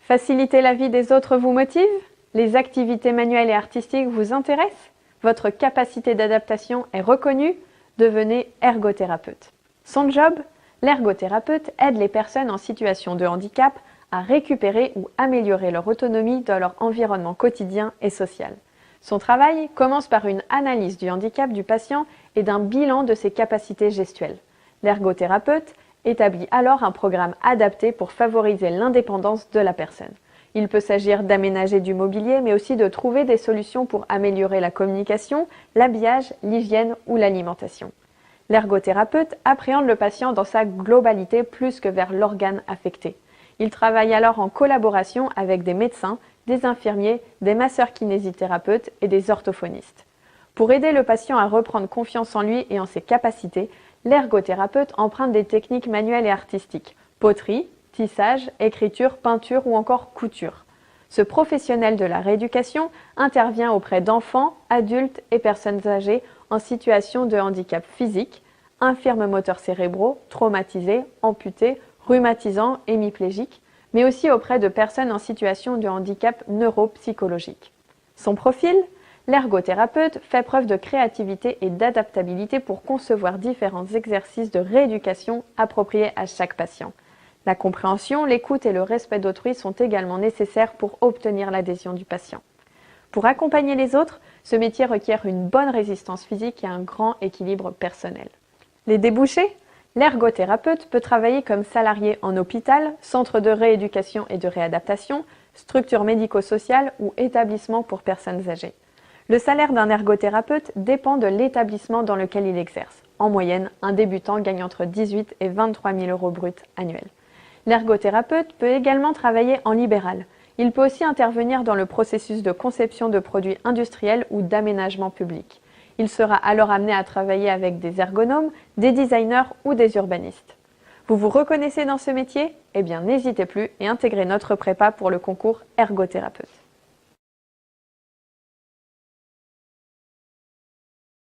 Faciliter la vie des autres vous motive? Les activités manuelles et artistiques vous intéressent? Votre capacité d'adaptation est reconnue? Devenez ergothérapeute. Son job? L'ergothérapeute aide les personnes en situation de handicap à récupérer ou améliorer leur autonomie dans leur environnement quotidien et social. Son travail commence par une analyse du handicap du patient et d'un bilan de ses capacités gestuelles. L'ergothérapeute établit alors un programme adapté pour favoriser l'indépendance de la personne. Il peut s'agir d'aménager du mobilier, mais aussi de trouver des solutions pour améliorer la communication, l'habillage, l'hygiène ou l'alimentation. L'ergothérapeute appréhende le patient dans sa globalité plus que vers l'organe affecté. Il travaille alors en collaboration avec des médecins, des infirmiers, des masseurs kinésithérapeutes et des orthophonistes. Pour aider le patient à reprendre confiance en lui et en ses capacités, l'ergothérapeute emprunte des techniques manuelles et artistiques, poterie, tissage, écriture, peinture ou encore couture. Ce professionnel de la rééducation intervient auprès d'enfants, adultes et personnes âgées en situation de handicap physique, infirmes moteurs cérébraux, traumatisés, amputés, rhumatisants, hémiplégiques, mais aussi auprès de personnes en situation de handicap neuropsychologique. Son profil? L'ergothérapeute fait preuve de créativité et d'adaptabilité pour concevoir différents exercices de rééducation appropriés à chaque patient. La compréhension, l'écoute et le respect d'autrui sont également nécessaires pour obtenir l'adhésion du patient. Pour accompagner les autres, ce métier requiert une bonne résistance physique et un grand équilibre personnel. Les débouchés? L'ergothérapeute peut travailler comme salarié en hôpital, centre de rééducation et de réadaptation, structure médico-sociale ou établissement pour personnes âgées. Le salaire d'un ergothérapeute dépend de l'établissement dans lequel il exerce. En moyenne, un débutant gagne entre 18 et 23 000 euros bruts annuels. L'ergothérapeute peut également travailler en libéral. Il peut aussi intervenir dans le processus de conception de produits industriels ou d'aménagement public. Il sera alors amené à travailler avec des ergonomes, des designers ou des urbanistes. Vous vous reconnaissez dans ce métier? Eh bien, n'hésitez plus et intégrez notre prépa pour le concours ergothérapeute.